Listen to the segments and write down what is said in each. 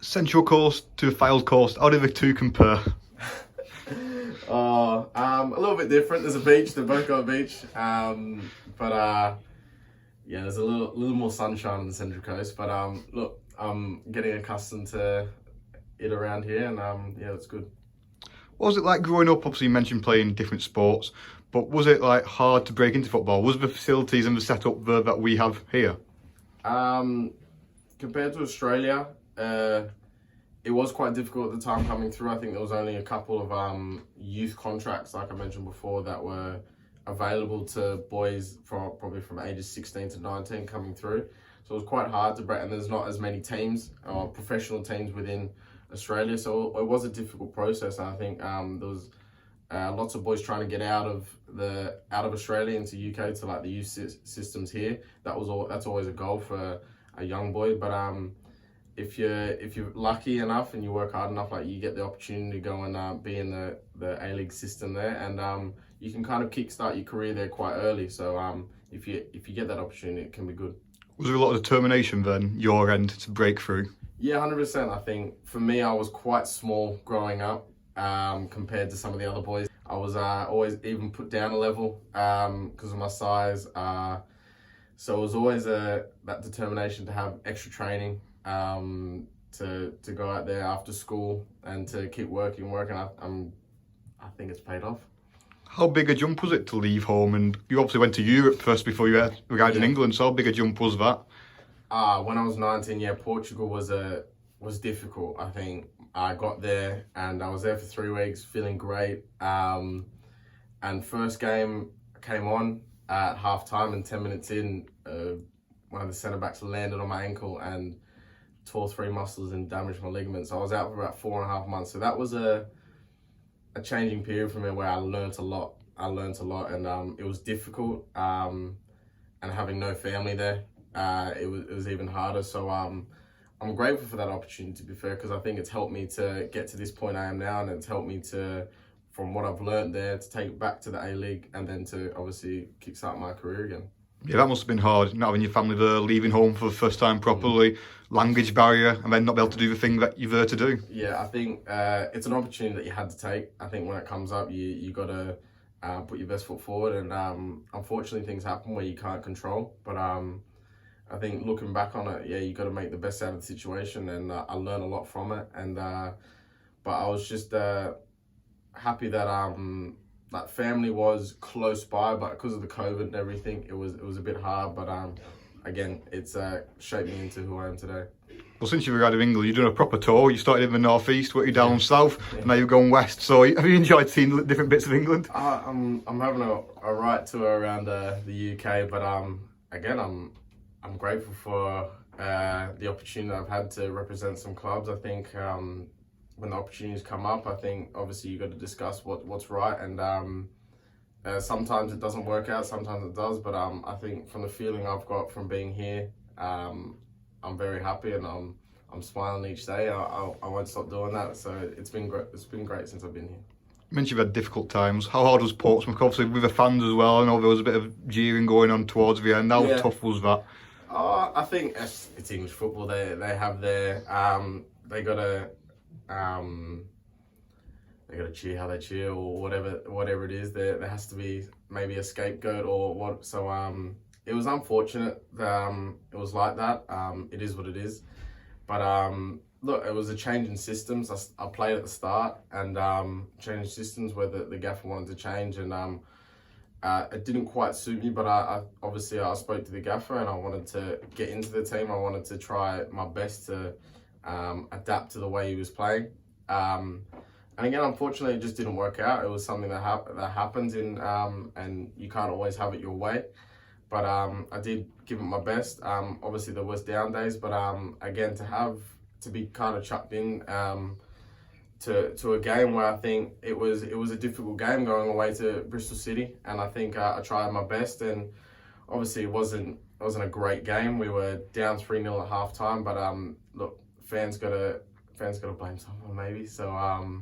Central Coast to Fylde Coast, how do the two compare? A little bit different. There's a beach. They've both got a beach. Yeah, there's a little more sunshine on the Central Coast. But look, I'm getting accustomed to it around here, and yeah, it's good. What was it like growing up? Obviously, you mentioned playing different sports, but was it like hard to break into football? Was the facilities and the setup there that we have here? Compared to Australia, it was quite difficult at the time coming through. I think there was only a couple of youth contracts, like I mentioned before, that were available to boys probably from ages 16 to 19 coming through. So it was quite hard to break, and there's not as many teams or professional teams within Australia. So it was a difficult process. And I think there was lots of boys trying to get out of Australia into UK to like the youth systems here. That's always a goal for a young boy. But if you're lucky enough and you work hard enough, like you get the opportunity to go and be in the A-League system there, and you can kind of kickstart your career there quite early. So if you get that opportunity, it can be good. Was there a lot of determination then, your end, to break through? Yeah, 100%. I think for me, I was quite small growing up compared to some of the other boys. I was always even put down a level because of my size. So it was always that determination to have extra training, to go out there after school and to keep working. I think it's paid off. How big a jump was it to leave home? And you obviously went to Europe first before you arrived in England, so how big a jump was that? When I was 19, yeah, Portugal was difficult. I think I got there and I was there for 3 weeks, feeling great. And first game came on at half time, and 10 minutes in, one of the centre backs landed on my ankle and tore 3 muscles and damaged my ligaments. So I was out for about 4.5 months. So that was a changing period for me where I learnt a lot. And it was difficult. And having no family there, it was even harder. So I'm grateful for that opportunity, to be fair, because I think it's helped me to get to this point I am now, and it's helped me to, from what I've learned there, to take it back to the A-League and then to obviously kickstart my career again. Yeah, that must have been hard, not having your family there, leaving home for the first time properly, language barrier, and then not be able to do the thing that you're there to do. Yeah, I think it's an opportunity that you had to take. I think when it comes up, you got to put your best foot forward, and unfortunately things happen where you can't control. But I think looking back on it, yeah, you got to make the best out of the situation, and I learned a lot from it. And but I was just happy that that family was close by, but because of the COVID and everything, it was a bit hard. But again, it's shaped me into who I am today. Well, since you've arrived in England, you've done a proper tour. You started in the northeast, worked down south, and now you're going west. So have you enjoyed seeing different bits of England? I'm having a right tour around the UK, but again, I'm grateful for the opportunity I've had to represent some clubs. I think when the opportunities come up, I think obviously you've got to discuss what's right, and sometimes it doesn't work out, sometimes it does, but I think from the feeling I've got from being here, I'm very happy, and I'm smiling each day. I won't stop doing that. So it's been great. It's been great since I've been here. You mentioned you've had difficult times. How hard was Portsmouth? Obviously with the fans as well. I know there was a bit of jeering going on towards the end. How tough was that? I think it's English football. They have their they gotta cheer how they cheer, or whatever it is. There has to be maybe a scapegoat or what. So it was unfortunate that it was like that. It is what it is. But look, it was a change in systems. I played at the start, and changed systems where the gaffer wanted to change, and it didn't quite suit me. But I spoke to the gaffer, and I wanted to get into the team. I wanted to try my best to adapt to the way he was playing. And again, unfortunately, it just didn't work out. It was something that happens and you can't always have it your way. But I did give it my best. Obviously, there was down days, but again, to be kind of chucked in to a game where I think it was a difficult game going away to Bristol City, and I think I tried my best. And obviously, it wasn't a great game. We were down 3-0 at half time, but look, fans gotta blame someone maybe. So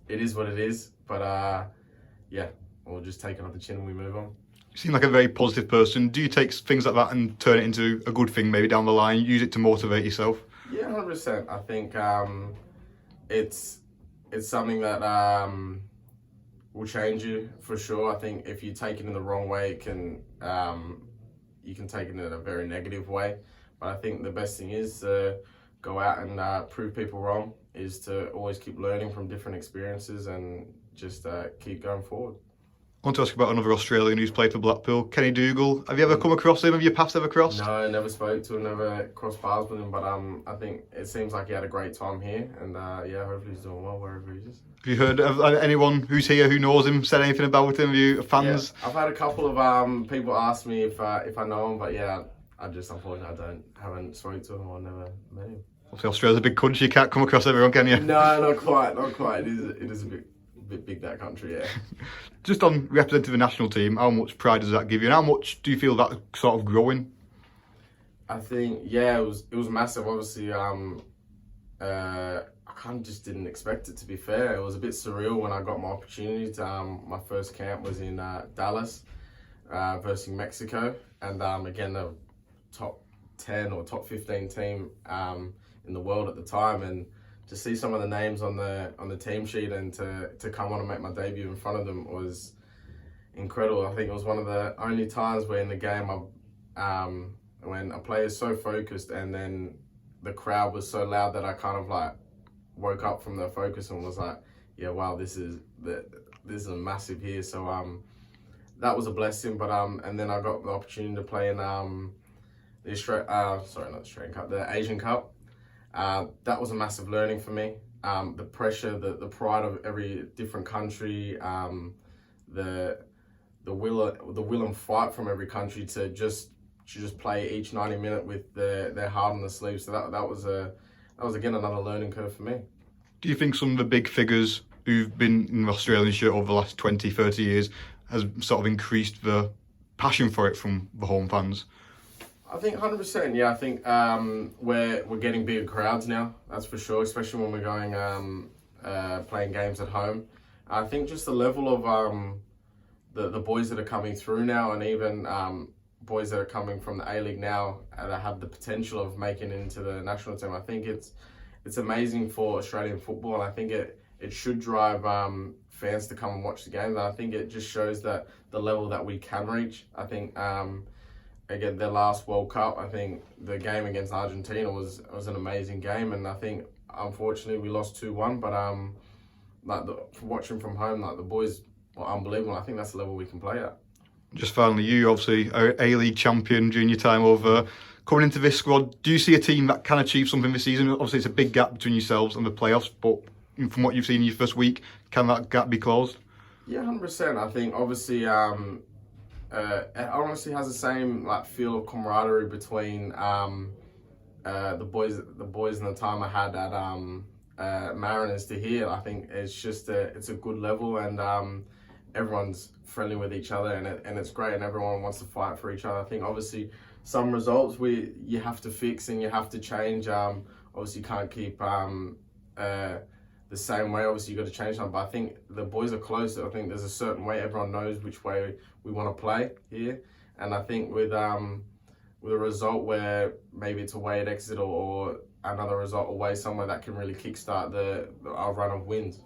it is what it is. But yeah, we'll just take it on the chin and we move on. You seem like a very positive person. Do you take things like that and turn it into a good thing maybe down the line, use it to motivate yourself? Yeah, 100%. I think it's something that will change you for sure. I think if you take it in the wrong way, it can you can take it in a very negative way. But I think the best thing is to go out and prove people wrong. Is to always keep learning from different experiences and just keep going forward. I want to ask about another Australian who's played for Blackpool, Kenny Dougal. Have you ever come across him? Have your paths ever crossed? No, I never spoke to him, never crossed paths with him, but I think it seems like he had a great time here, and yeah, hopefully he's doing well wherever he is. Have you heard of anyone who's here who knows him, said anything about him? Have you fans? Yeah, I've had a couple of people ask me if I know him, but yeah, I just unfortunately haven't spoken to him or never met him. Obviously, Australia's a big country. You can't come across everyone, can you? No, not quite. It is a bit big, that country, yeah. Just on representing the national team, how much pride does that give you, and how much do you feel that sort of growing? I think it was massive. Obviously, I kind of just didn't expect it, to be fair. It was a bit surreal when I got my opportunity. My first camp was in Dallas versus Mexico, and again the top 10 or top 15 team in the world at the time, and to see some of the names on the team sheet and to come on and make my debut in front of them was incredible. I think it was one of the only times where in the game when a player is so focused and then the crowd was so loud that I kind of like woke up from the focus and was like, yeah, wow, this is a massive here. So that was a blessing. But and then I got the opportunity to play in the Asian Cup. That was a massive learning for me. The pressure, the pride of every different country, the will and fight from every country to just play each 90 minute with their heart on the sleeve. So that was again another learning curve for me. Do you think some of the big figures who've been in the Australian shirt over the last 20, 30 years has sort of increased the passion for it from the home fans? I think 100%. Yeah, I think we're getting bigger crowds now. That's for sure. Especially when we're going playing games at home. I think just the level of the boys that are coming through now, and even boys that are coming from the A-League now that have the potential of making it into the national team. I think it's amazing for Australian football, and I think it should drive fans to come and watch the games. And I think it just shows that the level that we can reach. I think. Again, their last World Cup, I think the game against Argentina was an amazing game, and I think unfortunately we lost 2-1. But watching from home, like the boys were unbelievable. I think that's the level we can play at. Just finally, you obviously are A-League champion during your time over. Coming into this squad, do you see a team that can achieve something this season? Obviously, it's a big gap between yourselves and the playoffs, but from what you've seen in your first week, can that gap be closed? Yeah, 100%. I think obviously. It honestly has the same like feel of camaraderie between the boys in the time I had at Mariners to here. I think it's just it's a good level, and everyone's friendly with each other, and it's great, and everyone wants to fight for each other. I think obviously some results you have to fix and you have to change. Obviously you can't keep the same way. Obviously you got to change them, but I think the boys are close. I think there's a certain way everyone knows which way we want to play here, and I think with a result where maybe it's away at Exeter or another result away somewhere, that can really kickstart our run of wins.